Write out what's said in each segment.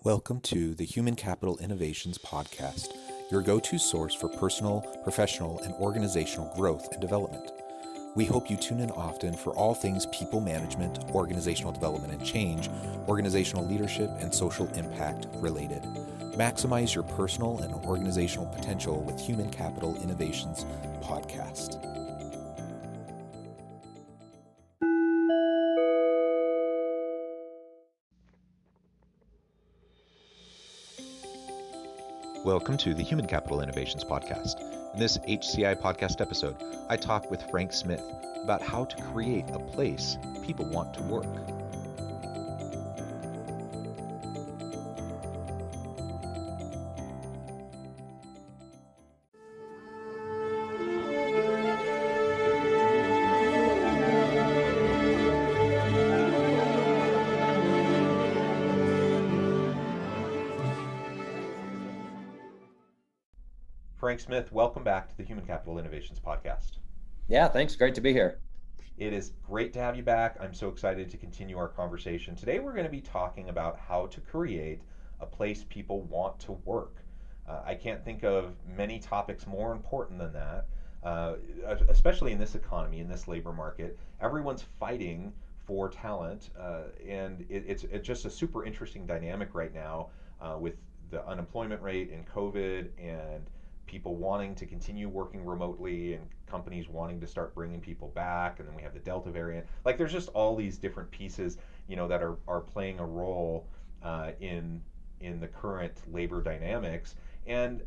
Welcome to the Human Capital Innovations Podcast, your go-to source for personal, professional, and organizational growth and development. We hope you tune in often for all things people management, organizational development and change, organizational leadership, and social impact related. Maximize your personal and organizational potential with Human Capital Innovations Podcast. Welcome to the Human Capital Innovations Podcast. In this HCI podcast episode, I talk with Frank Smith about how to create a place people want to work. Frank Smith, welcome back to the Human Capital Innovations Podcast. Yeah, thanks. Great to be here. It is great to have you back. I'm so excited to continue our conversation. Today we're going to be talking about how to create a place people want to work. I can't think of many topics more important than that, especially in this economy, in this labor market. Everyone's fighting for talent, and it's just a super interesting dynamic right now with the unemployment rate and COVID and people wanting to continue working remotely and companies wanting to start bringing people back, and then we have the Delta variant. Like, there's just all these different pieces, that are playing a role in the current labor dynamics, and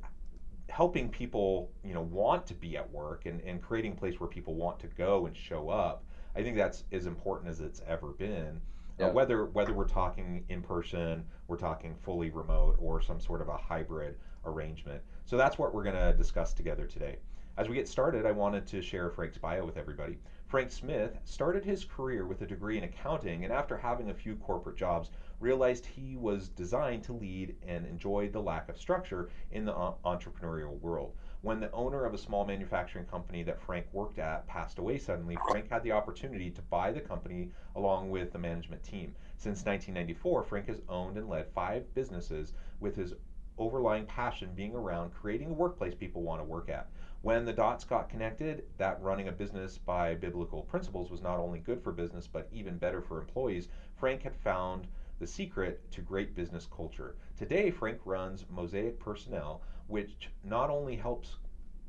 helping people want to be at work and creating a place where people want to go and show up. I think that's as important as it's ever been. Yeah. Whether we're talking in person, we're talking fully remote, or some sort of a hybrid arrangement. So that's what we're going to discuss together today. As we get started, I wanted to share Frank's bio with everybody. Frank Smith started his career with a degree in accounting, and after having a few corporate jobs, realized he was designed to lead and enjoyed the lack of structure in the entrepreneurial world. When the owner of a small manufacturing company that Frank worked at passed away suddenly, Frank had the opportunity to buy the company along with the management team. Since 1994, Frank has owned and led 5 businesses, with his overlying passion being around creating a workplace people want to work at. When the dots got connected, that running a business by biblical principles was not only good for business, but even better for employees, Frank had found the secret to great business culture. Today, Frank runs Mosaic Personnel, which not only helps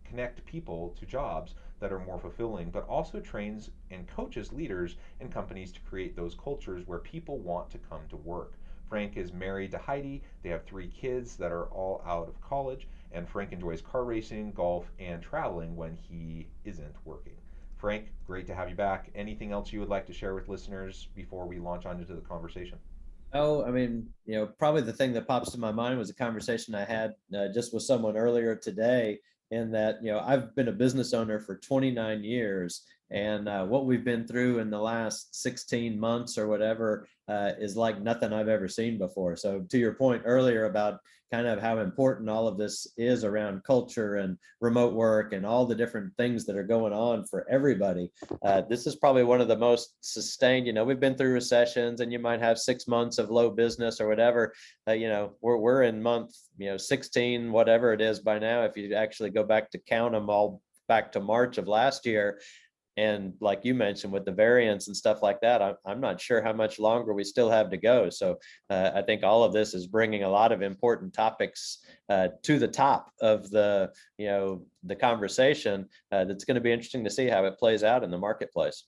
connect people to jobs that are more fulfilling, but also trains and coaches leaders and companies to create those cultures where people want to come to work. Frank is married to Heidi. They have 3 kids that are all out of college, and Frank enjoys car racing, golf, and traveling when he isn't working. Frank, great to have you back. Anything else you would like to share with listeners before we launch on into the conversation? Oh, probably the thing that pops to my mind was a conversation I had just with someone earlier today, in that, I've been a business owner for 29 years, and what we've been through in the last 16 months or whatever is like nothing I've ever seen before. So to your point earlier about kind of how important all of this is around culture and remote work and all the different things that are going on for everybody, this is probably one of the most sustained. We've been through recessions, and you might have 6 months of low business or whatever. We're in month 16, whatever it is by now, if you actually go back to count them all back to March of last year. And like you mentioned, with the variants and stuff like that, I'm not sure how much longer we still have to go. So I think all of this is bringing a lot of important topics to the top of the conversation. That's going to be interesting to see how it plays out in the marketplace.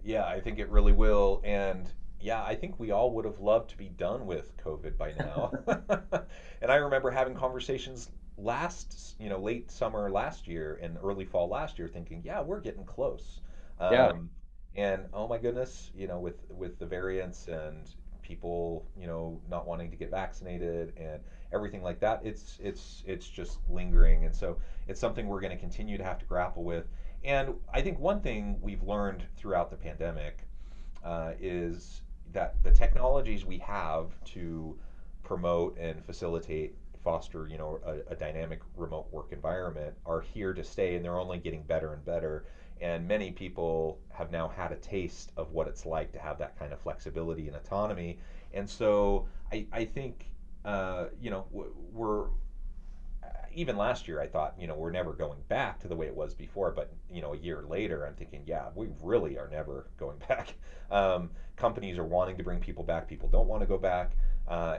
Yeah, I think it really will. And yeah, I think we all would have loved to be done with COVID by now. And I remember having conversations late summer last year and early fall last year, thinking, yeah, we're getting close. Yeah. And oh my goodness, with the variants and people, not wanting to get vaccinated and everything like that, it's just lingering. And so it's something we're going to continue to have to grapple with. And I think one thing we've learned throughout the pandemic is that the technologies we have to promote and facilitate, foster, a dynamic remote work environment are here to stay, and they're only getting better and better. And many people have now had a taste of what it's like to have that kind of flexibility and autonomy. And so I think we're even last year I thought, we're never going back to the way it was before. But, a year later, I'm thinking, yeah, we really are never going back. Companies are wanting to bring people back. People don't want to go back.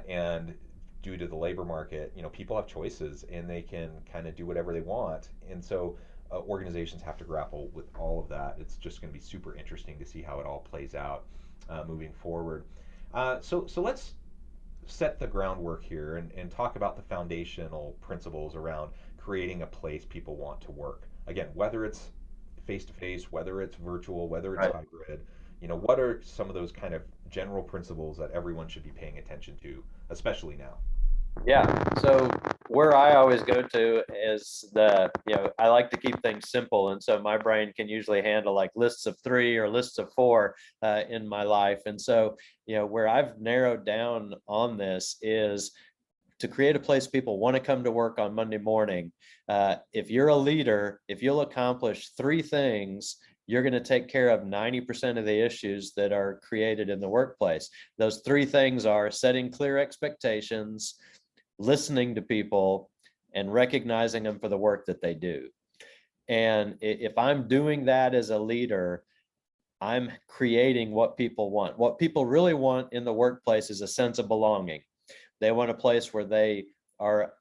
And due to the labor market, people have choices and they can kind of do whatever they want. And so organizations have to grapple with all of that. It's just going to be super interesting to see how it all plays out moving forward. So let's set the groundwork here and talk about the foundational principles around creating a place people want to work. Again, whether it's face to face, whether it's virtual, whether it's Right. hybrid, what are some of those kind of general principles that everyone should be paying attention to, especially now? Yeah. So where I always go to is I like to keep things simple. And so my brain can usually handle like lists of three or lists of four in my life. And so, where I've narrowed down on this is to create a place people want to come to work on Monday morning. If you're a leader, if you'll accomplish three things, you're going to take care of 90% of the issues that are created in the workplace. Those three things are setting clear expectations, listening to people, and recognizing them for the work that they do. And if I'm doing that as a leader, I'm creating what people want. What people really want in the workplace is a sense of belonging. They want a place where they are,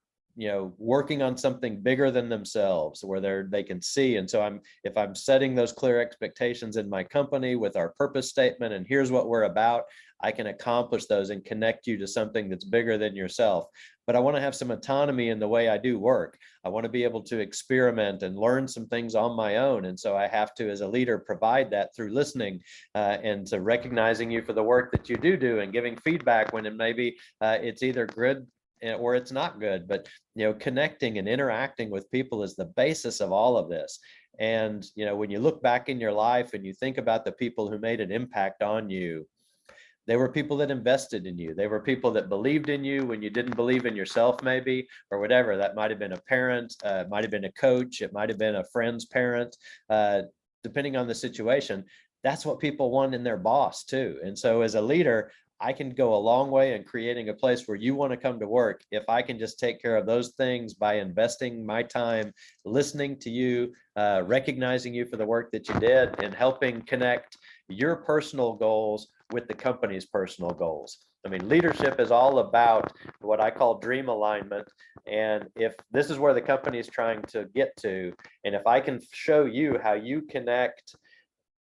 working on something bigger than themselves, where they can see. And so if I'm setting those clear expectations in my company with our purpose statement and here's what we're about, I can accomplish those and connect you to something that's bigger than yourself. But I want to have some autonomy in the way I do work. I want to be able to experiment and learn some things on my own. And so I have to, as a leader, provide that through listening and to recognizing you for the work that you do and giving feedback when it maybe it's either good or it's not good. But connecting and interacting with people is the basis of all of this. And when you look back in your life and you think about the people who made an impact on you, they were people that invested in you. They were people that believed in you when you didn't believe in yourself, maybe, or whatever. That might have been a parent, it might have been a coach, it might have been a friend's parent, depending on the situation. That's what people want in their boss too. And so as a leader, I can go a long way in creating a place where you want to come to work if I can just take care of those things by investing my time, listening to you, recognizing you for the work that you did, and helping connect your personal goals with the company's personal goals. I mean, leadership is all about what I call dream alignment. And if this is where the company is trying to get to, and if I can show you how you connect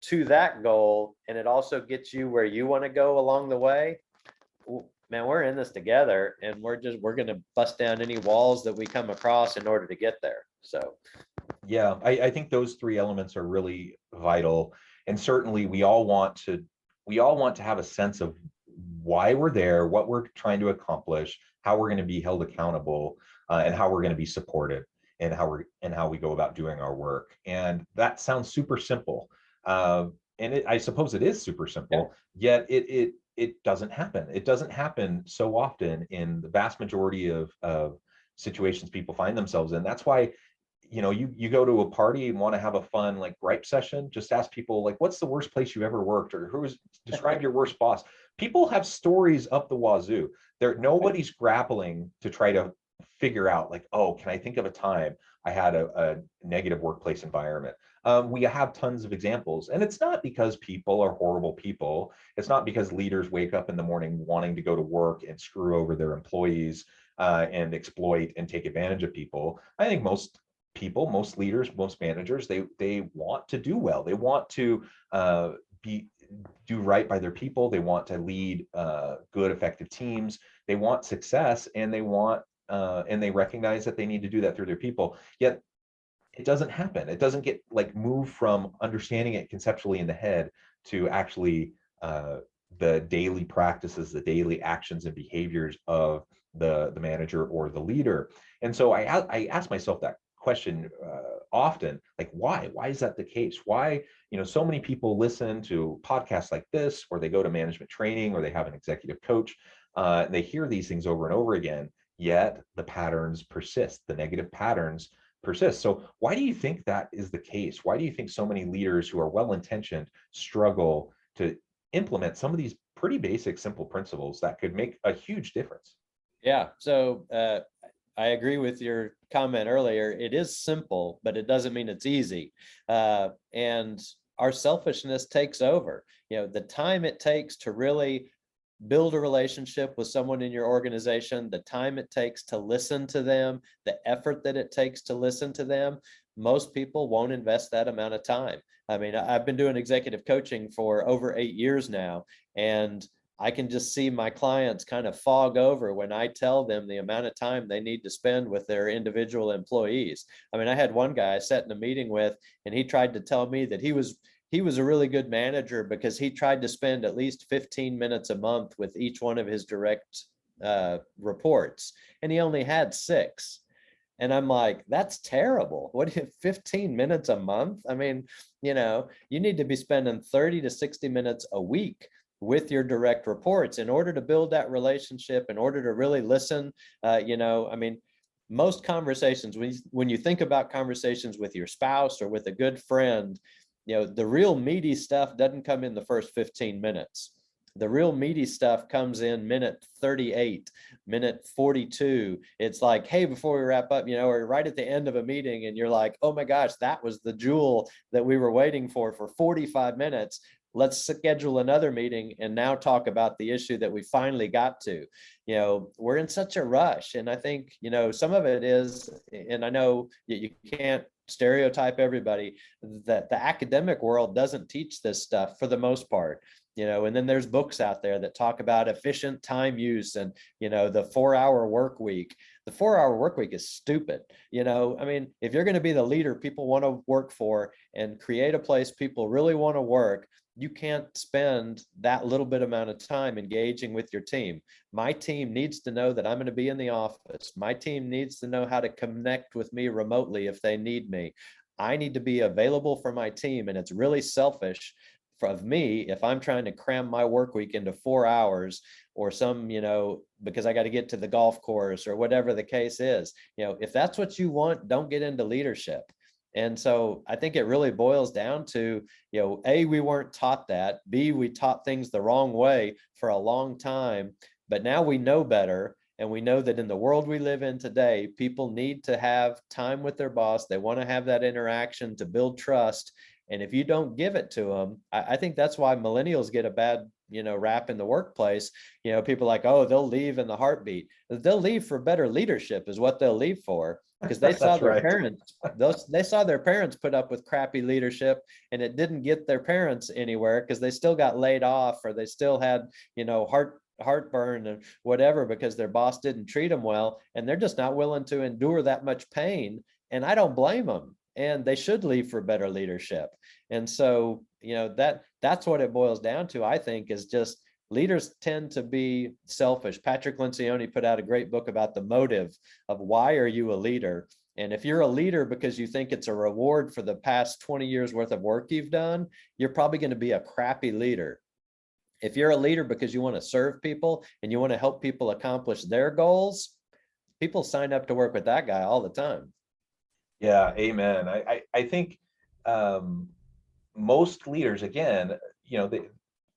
to that goal and it also gets you where you want to go along the way, man, we're in this together and we're going to bust down any walls that we come across in order to get there. So Yeah, I think those three elements are really vital. And certainly we all want to have a sense of why we're there, what we're trying to accomplish, how we're going to be held accountable, and how we're going to be supported, and how we go about doing our work. And that sounds super simple. And I suppose it is super yeah, simple, yet it doesn't happen. It doesn't happen so often in the vast majority of situations people find themselves in. That's why you go to a party and want to have a fun like gripe session. Just ask people like, what's the worst place you ever worked, or describe your worst boss. People have stories up the wazoo. Nobody's grappling to try to figure out like, oh, can I think of a time I had a negative workplace environment? We have tons of examples, and it's not because people are horrible people. It's not because leaders wake up in the morning wanting to go to work and screw over their employees and exploit and take advantage of people. I think most leaders, most managers, they want to do well. They want to be do right by their people. They want to lead good, effective teams. They want success, and they recognize that they need to do that through their people. Yet it doesn't happen. It doesn't get like moved from understanding it conceptually in the head to actually the daily practices, the daily actions and behaviors of the manager or the leader. And so I ask myself that question often, like why is that the case? Why so many people listen to podcasts like this, or they go to management training, or they have an executive coach, they hear these things over and over again, yet the patterns persist, the negative patterns persist. So why do you think that is the case? Why do you think so many leaders who are well intentioned struggle to implement some of these pretty basic simple principles that could make a huge difference? Yeah. So I agree with your comment earlier. It is simple, but it doesn't mean it's easy. And our selfishness takes over. The time it takes to really build a relationship with someone in your organization, the time it takes to listen to them, the effort that it takes to listen to them, most people won't invest that amount of time. I mean, I've been doing executive coaching for over 8 years now, and I can just see my clients kind of fog over when I tell them the amount of time they need to spend with their individual employees. I mean, I had one guy I sat in a meeting with, and he tried to tell me that he was a really good manager because he tried to spend at least 15 minutes a month with each one of his direct reports, and he only had 6. And I'm like, that's terrible. What, 15 minutes a month? I mean, you need to be spending 30 to 60 minutes a week with your direct reports in order to build that relationship, in order to really listen. I mean, most conversations, when you think about conversations with your spouse or with a good friend, the real meaty stuff doesn't come in the first 15 minutes. The real meaty stuff comes in minute 38, minute 42. It's like, hey, before we wrap up, or right at the end of a meeting, and you're like, oh my gosh, that was the jewel that we were waiting for 45 minutes. Let's schedule another meeting and now talk about the issue that we finally got to. We're in such a rush. And I think, some of it is, and I know you can't stereotype everybody, that the academic world doesn't teach this stuff for the most part. And then there's books out there that talk about efficient time use and, the 4-hour work week. The 4-hour work week is stupid. I mean, if you're going to be the leader people want to work for and create a place people really want to work, you can't spend that little bit amount of time engaging with your team. My team needs to know that I'm going to be in the office. My team needs to know how to connect with me remotely if they need me. I need to be available for my team. And it's really selfish of me if I'm trying to cram my work week into 4 hours or because I got to get to the golf course or whatever the case is. If that's what you want, don't get into leadership. And so I think it really boils down to, A, we weren't taught that. B, we taught things the wrong way for a long time, but now we know better. And we know that in the world we live in today, people need to have time with their boss. They want to have that interaction to build trust. And if you don't give it to them, I think that's why millennials get a bad, rap in the workplace. People like, oh, they'll leave in the heartbeat. They'll leave for better leadership is what they'll leave for, because they saw That's their right. parents, they saw their parents put up with crappy leadership, and it didn't get their parents anywhere because they still got laid off, or they still had, heartburn and whatever because their boss didn't treat them well, and they're just not willing to endure that much pain. And I don't blame them, and they should leave for better leadership. And so, that's what it boils down to, I think, is just leaders tend to be selfish. Patrick Lencioni put out a great book about the motive of why are you a leader. And if you're a leader because you think it's a reward for the past 20 years worth of work you've done, you're probably going to be a crappy leader. If you're a leader because you want to serve people and you want to help people accomplish their goals, people sign up to work with that guy all the time. Yeah, amen. I think most leaders, again,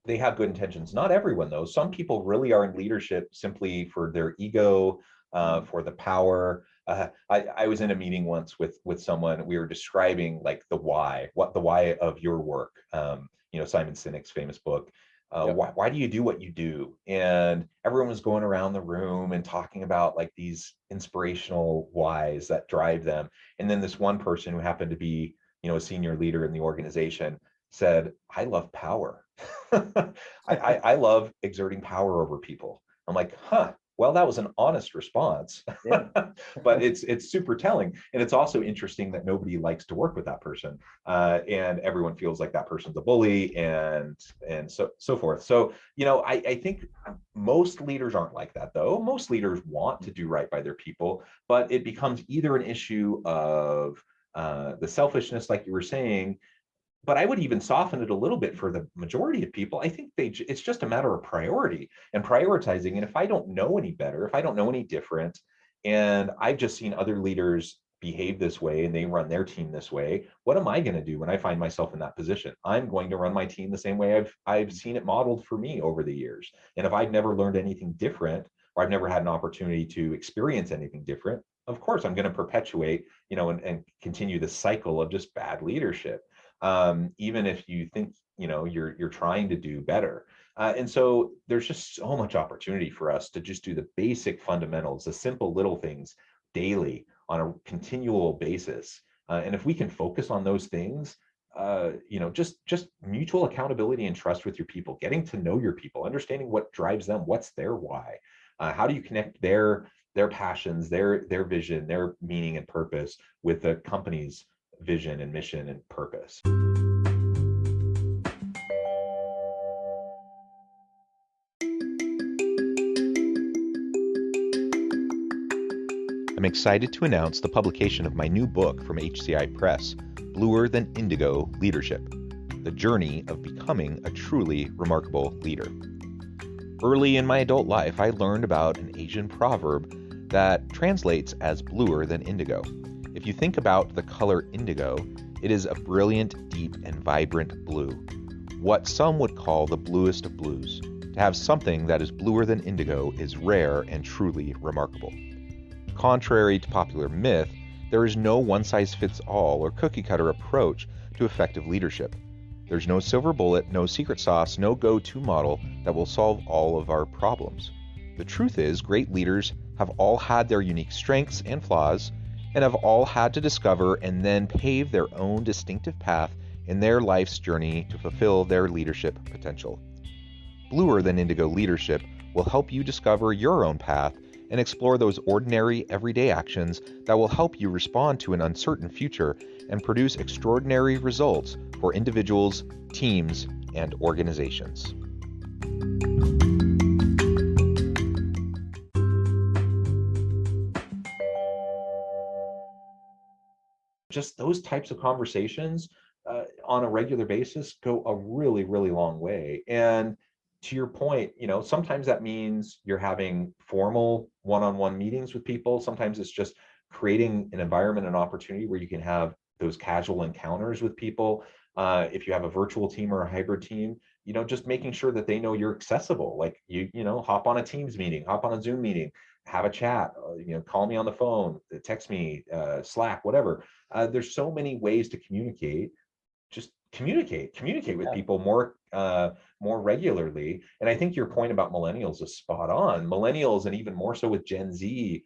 they have good intentions. Not everyone, though. Some people really are in leadership simply for their ego, for the power. I was in a meeting once with someone. We were describing like what the why of your work. Simon Sinek's famous book. Yep. Why do you do what you do? And everyone was going around the room and talking about like these inspirational whys that drive them. And then this one person who happened to be, a senior leader in the organization said, I love power. I love exerting power over people. I'm like, huh, well, that was an honest response, Yeah. but it's super telling. And it's also interesting that nobody likes to work with that person. And everyone feels like that person's a bully and so forth. So, I think most leaders aren't like that, though. Most leaders want to do right by their people, but it becomes either an issue of the selfishness, like you were saying, but I would even soften it a little bit for the majority of people. I think it's just a matter of priority and prioritizing. And if I don't know any better, if I don't know any different, and I've just seen other leaders behave this way and they run their team this way, what am I going to do when I find myself in that position? I'm going to run my team the same way I've seen it modeled for me over the years. And if I've never learned anything different, or I've never had an opportunity to experience anything different, of course I'm going to perpetuate, and continue the cycle of just bad leadership, even if you think, you're trying to do better. And so there's just so much opportunity for us to just do the basic fundamentals, the simple little things daily on a continual basis. And if we can focus on those things, just mutual accountability and trust with your people, getting to know your people, understanding what drives them, what's their why, how do you connect their passions, their vision, their meaning and purpose with the company's vision and mission and purpose. I'm excited to announce the publication of my new book from HCI Press, Bluer Than Indigo Leadership: The Journey of Becoming a Truly Remarkable Leader. Early in my adult life, I learned about an Asian proverb that translates as bluer than indigo. If you think about the color indigo, it is a brilliant, deep, and vibrant blue, what some would call the bluest of blues. To have something that is bluer than indigo is rare and truly remarkable. Contrary to popular myth, there is no one-size-fits-all or cookie-cutter approach to effective leadership. There's no silver bullet, no secret sauce, no go-to model that will solve all of our problems. The truth is, great leaders have all had their unique strengths and flaws, and have all had to discover and then pave their own distinctive path in their life's journey to fulfill their leadership potential. Bluer Than Indigo Leadership will help you discover your own path and explore those ordinary, everyday actions that will help you respond to an uncertain future and produce extraordinary results for individuals, teams, and organizations. Just those types of conversations on a regular basis go a really, really long way. And to your point, sometimes that means you're having formal one-on-one meetings with people. Sometimes it's just creating an environment and opportunity where you can have those casual encounters with people. If you have a virtual team or a hybrid team, just making sure that they know you're accessible. Like hop on a Teams meeting, hop on a Zoom meeting, have a chat, call me on the phone, text me, Slack, whatever. There's so many ways to communicate. Just communicate with people more regularly. And I think your point about millennials is spot on. Millennials, and even more so with Gen Z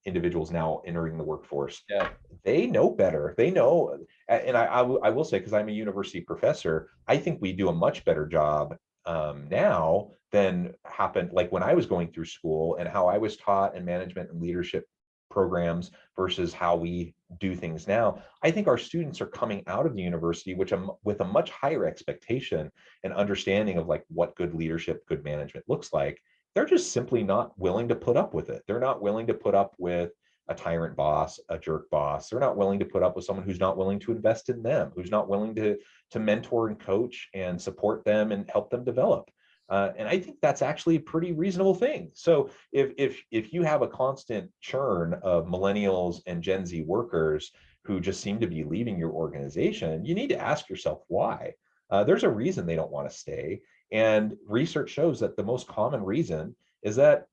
individuals now entering the workforce, Yeah. they know better. They know, and I will say, because I'm a university professor, I think we do a much better job now than happened like when I was going through school, and how I was taught in management and leadership programs versus how we do things now. I think our students are coming out of the university with a much higher expectation and understanding of like what good leadership, good management looks like. They're just simply not willing to put up with it. They're not willing to put up with a tyrant boss, a jerk boss. They're not willing to put up with someone who's not willing to invest in them, who's not willing to mentor and coach and support them and help them develop. And I think that's actually a pretty reasonable thing. So if you have a constant churn of millennials and Gen Z workers who just seem to be leaving your organization, you need to ask yourself why. There's a reason they don't want to stay. And research shows that the most common reason is that,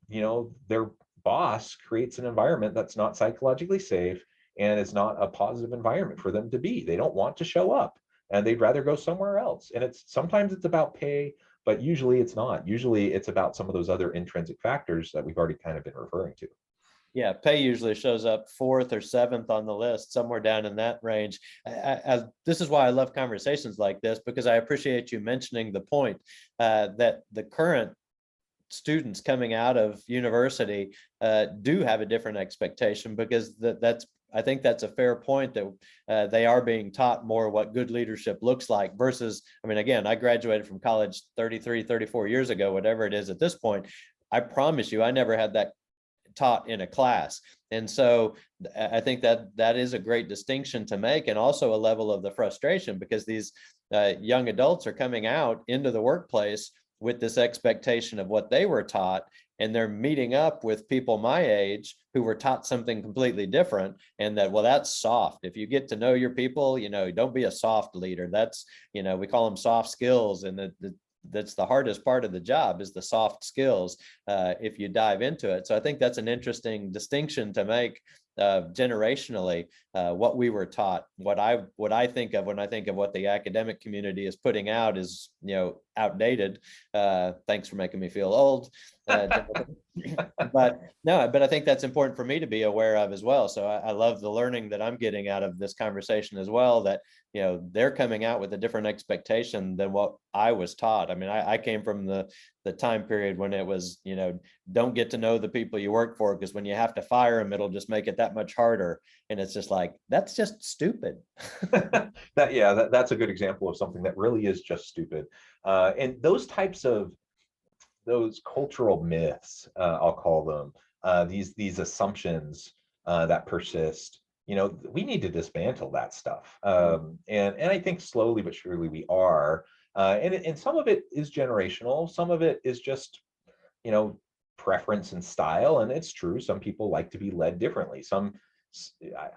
their boss creates an environment that's not psychologically safe and it's not a positive environment for them to be. They don't want to show up and they'd rather go somewhere else. And sometimes it's about pay, but usually it's not. Usually it's about some of those other intrinsic factors that we've already kind of been referring to. Yeah, pay usually shows up fourth or seventh on the list, somewhere down in that range. This is why I love conversations like this, because I appreciate you mentioning the point that the current students coming out of university do have a different expectation, because I think that's a fair point, that they are being taught more what good leadership looks like versus, I mean, again, I graduated from college 33, 34 years ago, whatever it is at this point. I promise you, I never had that taught in a class. And so I think that is a great distinction to make, and also a level of the frustration, because these young adults are coming out into the workplace with this expectation of what they were taught, and they're meeting up with people my age who were taught something completely different, and that, well, that's soft. If you get to know your people, don't be a soft leader. That's, we call them soft skills, and that's the hardest part of the job, is the soft skills, if you dive into it. So I think that's an interesting distinction to make, generationally, what we were taught. What I think of when I think of what the academic community is putting out is, outdated. Thanks for making me feel old. But no, but I think that's important for me to be aware of as well. So I love the learning that I'm getting out of this conversation as well, that, they're coming out with a different expectation than what I was taught. I mean, I came from the time period when it was, don't get to know the people you work for, because when you have to fire them, it'll just make it that much harder. And it's just like, that's just stupid. That's a good example of something that really is just stupid. And those cultural myths, I'll call them, these assumptions that persist. We need to dismantle that stuff, and I think slowly but surely we are. And some of it is generational, some of it is just you know preference and style. And it's true, some people like to be led differently.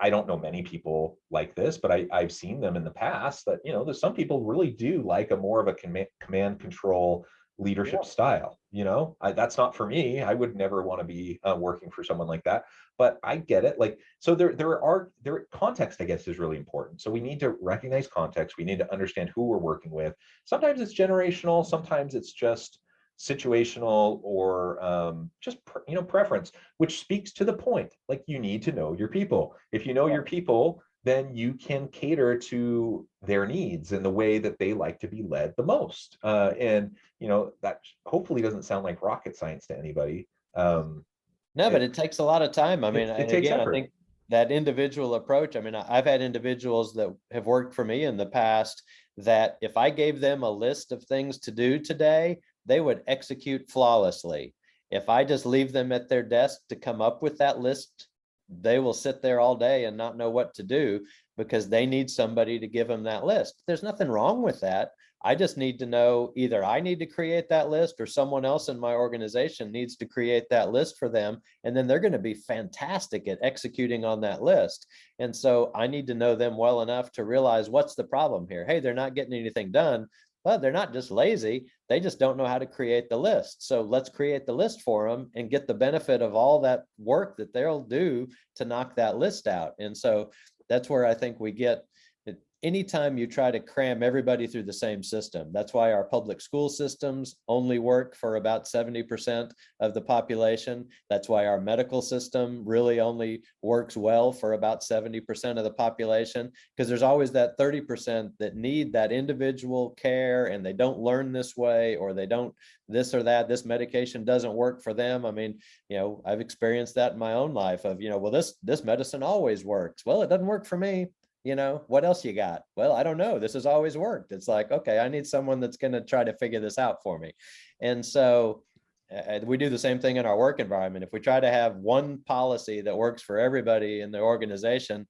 I don't know many people like this, but I've seen them in the past that there's some people really do like a more of a command control leadership style. That's not for me. I would never want to be working for someone like that. But I get it. Like, so there context, I guess, is really important. So we need to recognize context. We need to understand who we're working with. Sometimes it's generational. Sometimes it's just situational, or just preference, which speaks to the point. Like, you need to know your people. If you know your people, then you can cater to their needs in the way that they like to be led the most. And that hopefully doesn't sound like rocket science to anybody. No, but it takes a lot of time. I mean, it and takes again, I effort. think that individual approach, I mean, I've had individuals that have worked for me in the past that if I gave them a list of things to do today, they would execute flawlessly. If I just leave them at their desk to come up with that list, they will sit there all day and not know what to do, because they need somebody to give them that list. There's nothing wrong with that. I just need to know, either I need to create that list or someone else in my organization needs to create that list for them. And then they're going to be fantastic at executing on that list. And so I need to know them well enough to realize, what's the problem here? Hey, they're not getting anything done. Well, they're not just lazy. They just don't know how to create the list. So let's create the list for them and get the benefit of all that work that they'll do to knock that list out. And so that's where I think we get, anytime you try to cram everybody through the same system. That's why our public school systems only work for about 70% of the population. That's why our medical system really only works well for about 70% of the population, because there's always that 30% that need that individual care, and they don't learn this way, or they don't this or that, this medication doesn't work for them. I mean, I've experienced that in my own life of, well, this medicine always works. Well, it doesn't work for me. What else you got? Well, I don't know. This has always worked. It's like, okay, I need someone that's going to try to figure this out for me. And so we do the same thing in our work environment. If we try to have one policy that works for everybody in the organization,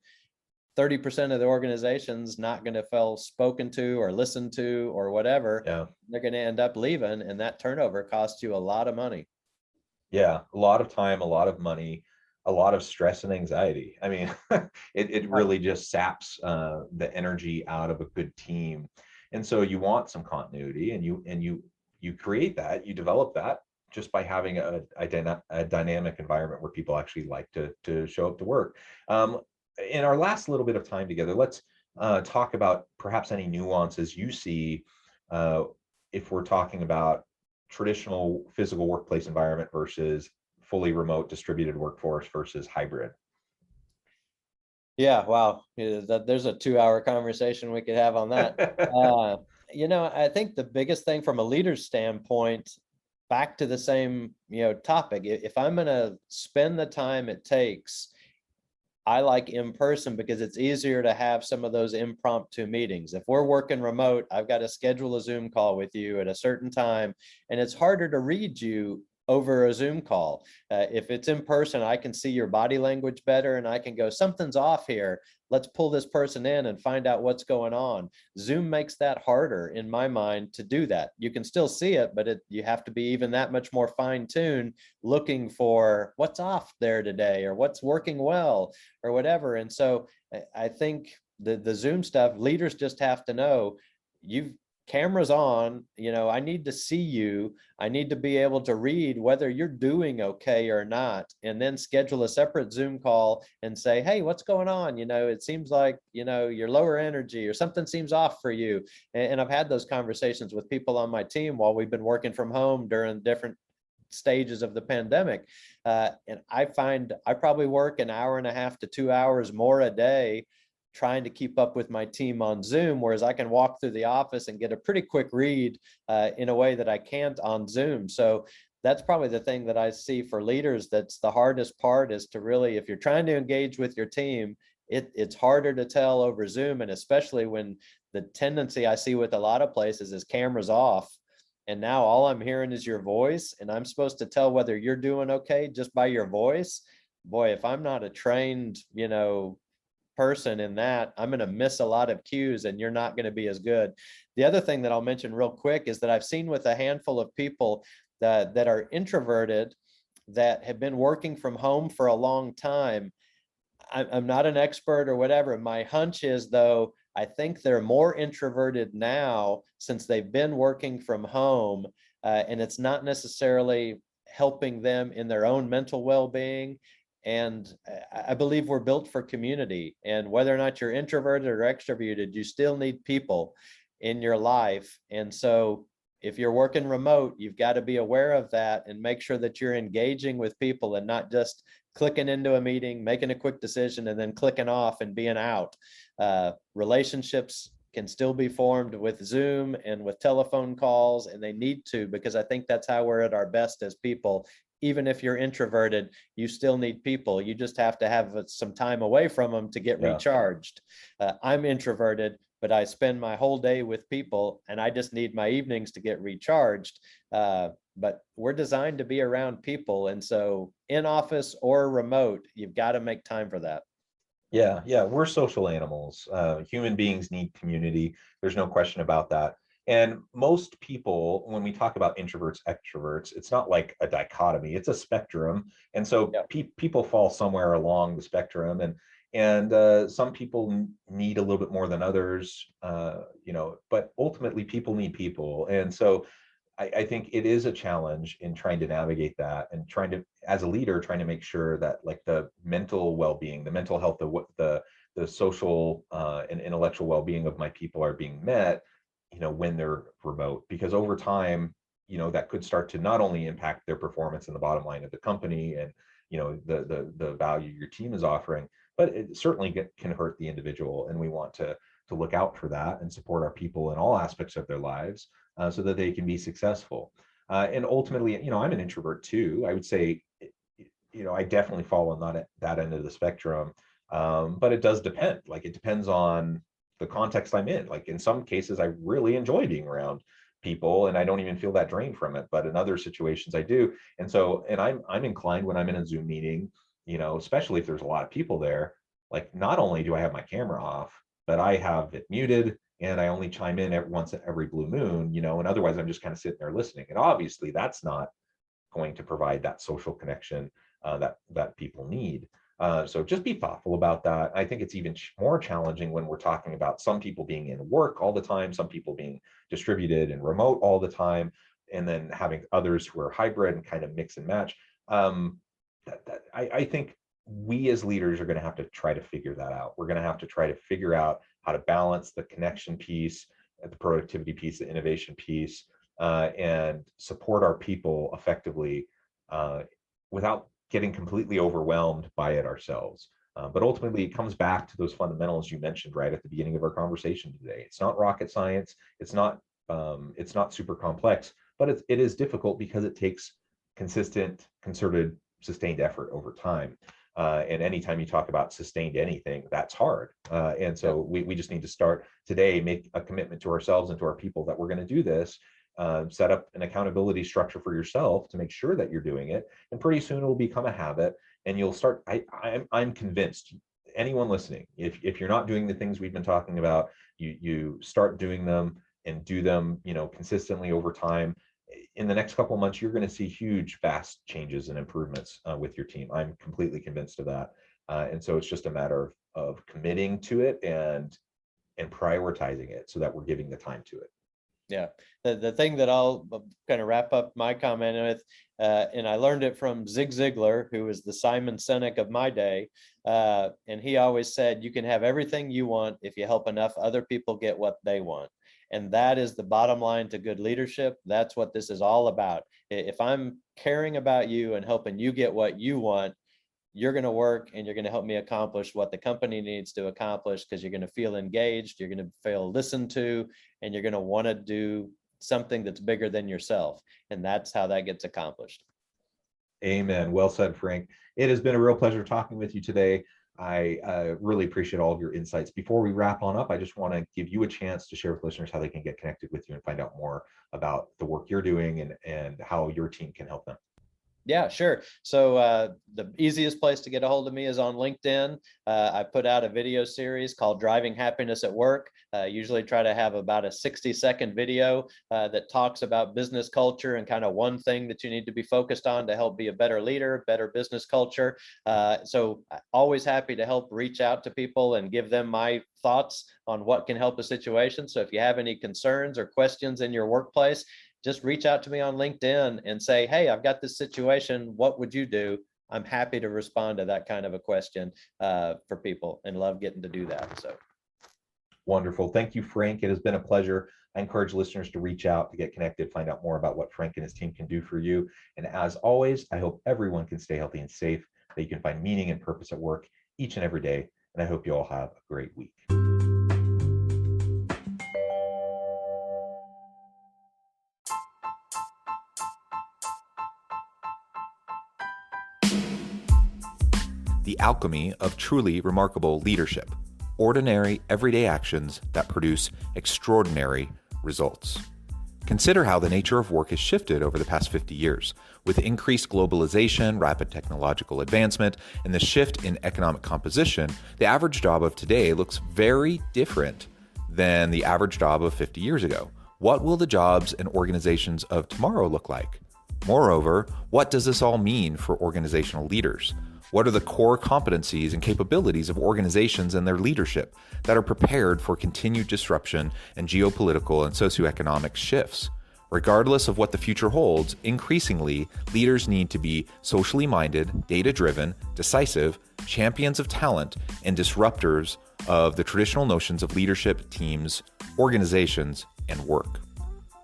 30% of the organization's not going to feel spoken to or listened to or whatever. Yeah. They're going to end up leaving, and that turnover costs you a lot of money. Yeah, a lot of time, a lot of money, a lot of stress and anxiety. I mean, it really just saps the energy out of a good team. And so you want some continuity, and you create that, you develop that just by having a dynamic environment where people actually like to show up to work. In our last little bit of time together, let's talk about perhaps any nuances you see, if we're talking about traditional physical workplace environment versus fully remote distributed workforce versus hybrid. Yeah, wow. There's a 2-hour conversation we could have on that. I think the biggest thing from a leader's standpoint, back to the same, topic, if I'm going to spend the time it takes, I like in person, because it's easier to have some of those impromptu meetings. If we're working remote, I've got to schedule a Zoom call with you at a certain time, and it's harder to read you over a Zoom call. If it's in person, I can see your body language better, and I can go, something's off here. Let's pull this person in and find out what's going on. Zoom makes that harder in my mind to do that. You can still see it, but you have to be even that much more fine-tuned, looking for what's off there today, or what's working well, or whatever. And so I think the Zoom stuff, leaders just have to know, cameras on, I need to see you. I need to be able to read whether you're doing okay or not, and then schedule a separate Zoom call and say, hey, what's going on? It seems like, you're lower energy or something seems off for you. And I've had those conversations with people on my team while we've been working from home during different stages of the pandemic. And I find I probably work an hour and a half to 2 hours more a day trying to keep up with my team on Zoom, whereas I can walk through the office and get a pretty quick read in a way that I can't on Zoom. So that's probably the thing that I see for leaders. That's the hardest part, is to really, if you're trying to engage with your team, it's harder to tell over Zoom. And especially when the tendency I see with a lot of places is cameras off. And now all I'm hearing is your voice, and I'm supposed to tell whether you're doing okay just by your voice. Boy, if I'm not a trained, person in that, I'm going to miss a lot of cues and you're not going to be as good. The other thing that I'll mention real quick is that I've seen with a handful of people that are introverted that have been working from home for a long time. I'm not an expert or whatever. My hunch is, though, I think they're more introverted now since they've been working from home, and it's not necessarily helping them in their own mental well-being. And I believe we're built for community, and whether or not you're introverted or extroverted, you still need people in your life. And so if you're working remote, you've got to be aware of that and make sure that you're engaging with people and not just clicking into a meeting, making a quick decision, and then clicking off and being out. Relationships can still be formed with Zoom and with telephone calls, and they need to, because I think that's how we're at our best as people. Even if you're introverted, you still need people. You just have to have some time away from them to get Yeah. recharged. I'm introverted, but I spend my whole day with people, and I just need my evenings to get recharged. But we're designed to be around people. And so in office or remote, you've got to make time for that. Yeah, yeah, we're social animals. Human beings need community. There's no question about that. And most people, when we talk about introverts, extroverts, it's not like a dichotomy; it's a spectrum. And so Yeah. people fall somewhere along the spectrum, and some people need a little bit more than others. But ultimately, people need people, and so I think it is a challenge in trying to navigate that, and trying to, as a leader, trying to make sure that like the mental well-being, the mental health, the social and intellectual well-being of my people are being met, when they're remote, because over time, that could start to not only impact their performance and the bottom line of the company, and the value your team is offering, but it certainly can hurt the individual, and we want to look out for that and support our people in all aspects of their lives, so that they can be successful. And ultimately, I'm an introvert too. I would say, I definitely fall on that end of the spectrum. But it does depend. Like, it depends on the context I'm in. Like, in some cases, I really enjoy being around people and I don't even feel that drained from it. But in other situations, I do. And so, and I'm inclined when I'm in a Zoom meeting, especially if there's a lot of people there, like, not only do I have my camera off, but I have it muted, and I only chime in once every blue moon, and otherwise I'm just kind of sitting there listening. And obviously that's not going to provide that social connection that people need. So just be thoughtful about that. I think it's even more challenging when we're talking about some people being in work all the time, some people being distributed and remote all the time, and then having others who are hybrid and kind of mix and match. I think we as leaders are going to have to try to figure that out. We're going to have to try to figure out how to balance the connection piece, the productivity piece, the innovation piece, and support our people effectively, without getting completely overwhelmed by it ourselves. But ultimately, it comes back to those fundamentals you mentioned right at the beginning of our conversation today. It's not rocket science. It's not super complex, but it is difficult because it takes consistent, concerted, sustained effort over time. And anytime you talk about sustained anything, that's hard. And Yeah. so we just need to start today, make a commitment to ourselves and to our people that we're going to do this. Set up an accountability structure for yourself to make sure that you're doing it, and pretty soon it will become a habit. And you'll start. I'm convinced. Anyone listening, if you're not doing the things we've been talking about, you start doing them and do them, consistently over time. In the next couple of months, you're going to see huge, vast changes and improvements with your team. I'm completely convinced of that. And so it's just a matter of committing to it and prioritizing it so that we're giving the time to it. Yeah. The thing that I'll kind of wrap up my comment with, and I learned it from Zig Ziglar, who was the Simon Sinek of my day. And he always said, you can have everything you want if you help enough other people get what they want. And that is the bottom line to good leadership. That's what this is all about. If I'm caring about you and helping you get what you want, you're going to work and you're going to help me accomplish what the company needs to accomplish, because you're going to feel engaged, you're going to feel listened to, and you're going to want to do something that's bigger than yourself. And that's how that gets accomplished. Amen. Well said, Frank. It has been a real pleasure talking with you today. I really appreciate all of your insights. Before we wrap on up, I just want to give you a chance to share with listeners how they can get connected with you and find out more about the work you're doing and how your team can help them. Yeah, sure. So the easiest place to get a hold of me is on LinkedIn. I put out a video series called Driving Happiness at Work. Usually try to have about a 60-second video that talks about business culture and kind of one thing that you need to be focused on to help be a better leader, better business culture. So always happy to help reach out to people and give them my thoughts on what can help a situation. So if you have any concerns or questions in your workplace, just reach out to me on LinkedIn and say, hey, I've got this situation. What would you do? I'm happy to respond to that kind of a question for people, and love getting to do that. So wonderful. Thank you, Frank. It has been a pleasure. I encourage listeners to reach out, to get connected, find out more about what Frank and his team can do for you. And as always, I hope everyone can stay healthy and safe, that you can find meaning and purpose at work each and every day. And I hope you all have a great week. The alchemy of truly remarkable leadership. Ordinary, everyday actions that produce extraordinary results. Consider how the nature of work has shifted over the past 50 years. With increased globalization, rapid technological advancement, and the shift in economic composition, the average job of today looks very different than the average job of 50 years ago. What will the jobs and organizations of tomorrow look like? Moreover, what does this all mean for organizational leaders? What are the core competencies and capabilities of organizations and their leadership that are prepared for continued disruption and geopolitical and socioeconomic shifts? Regardless of what the future holds, increasingly, leaders need to be socially minded, data-driven, decisive, champions of talent, and disruptors of the traditional notions of leadership, teams, organizations, and work.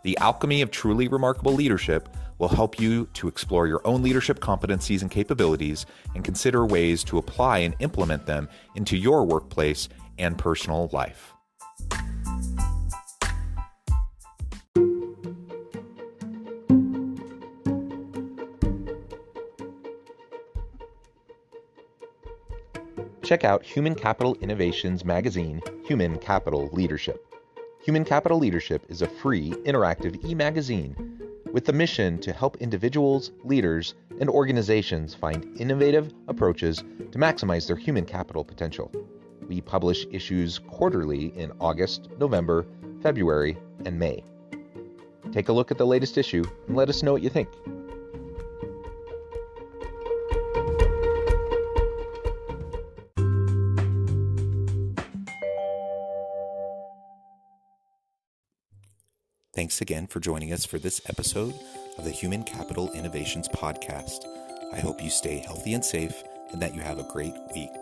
The alchemy of truly remarkable leadership will help you to explore your own leadership competencies and capabilities and consider ways to apply and implement them into your workplace and personal life. Check out Human Capital Innovations magazine, Human Capital Leadership. Human Capital Leadership is a free, interactive e-magazine with the mission to help individuals, leaders, and organizations find innovative approaches to maximize their human capital potential. We publish issues quarterly in August, November, February, and May. Take a look at the latest issue and let us know what you think. Thanks again for joining us for this episode of the Human Capital Innovations Podcast. I hope you stay healthy and safe and that you have a great week.